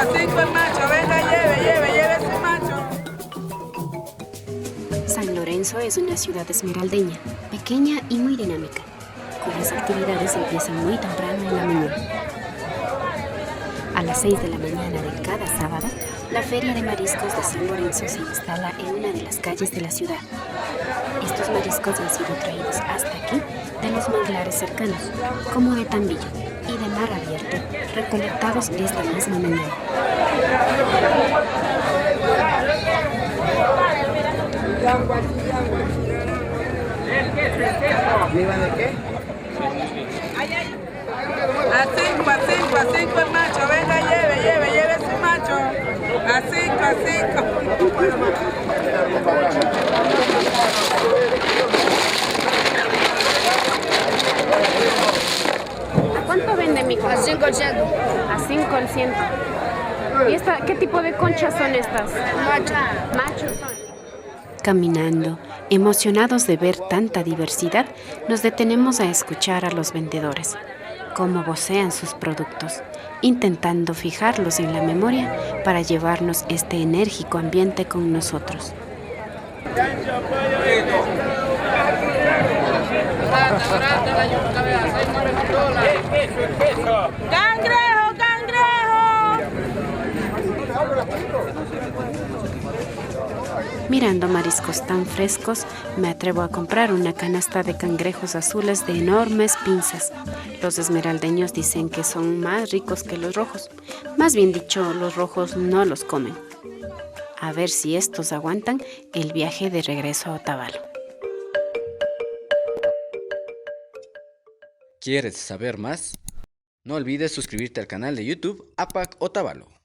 A cinco el macho, venga, lleve su macho. San Lorenzo es una ciudad esmeraldeña, pequeña y muy dinámica, cuyas actividades empiezan muy temprano en la mañana. A las 6 de la mañana de cada sábado, la Feria de Mariscos de San Lorenzo se instala en una de las calles de la ciudad. Estos mariscos han sido traídos hasta aquí de los manglares cercanos, como de Tambillo y de mar abierto, recolectados esta misma mañana. ¿Viva de qué? A cinco el macho, venga, lleve su macho. A cinco. ¿A cuánto vende mi concha? A 5 al 100. A 5 al 100. ¿Y qué tipo de conchas son estas? Macho. Machos son. Caminando, emocionados de ver tanta diversidad, nos detenemos a escuchar a los vendedores, cómo vocean sus productos, intentando fijarlos en la memoria para llevarnos este enérgico ambiente con nosotros. ¡Cangrejo! Mirando mariscos tan frescos, me atrevo a comprar una canasta de cangrejos azules de enormes pinzas. Los esmeraldeños dicen que son más ricos que los rojos. Más bien dicho, los rojos no los comen. A ver si estos aguantan el viaje de regreso a Otavalo. ¿Quieres saber más? No olvides suscribirte al canal de YouTube APAC Otavalo.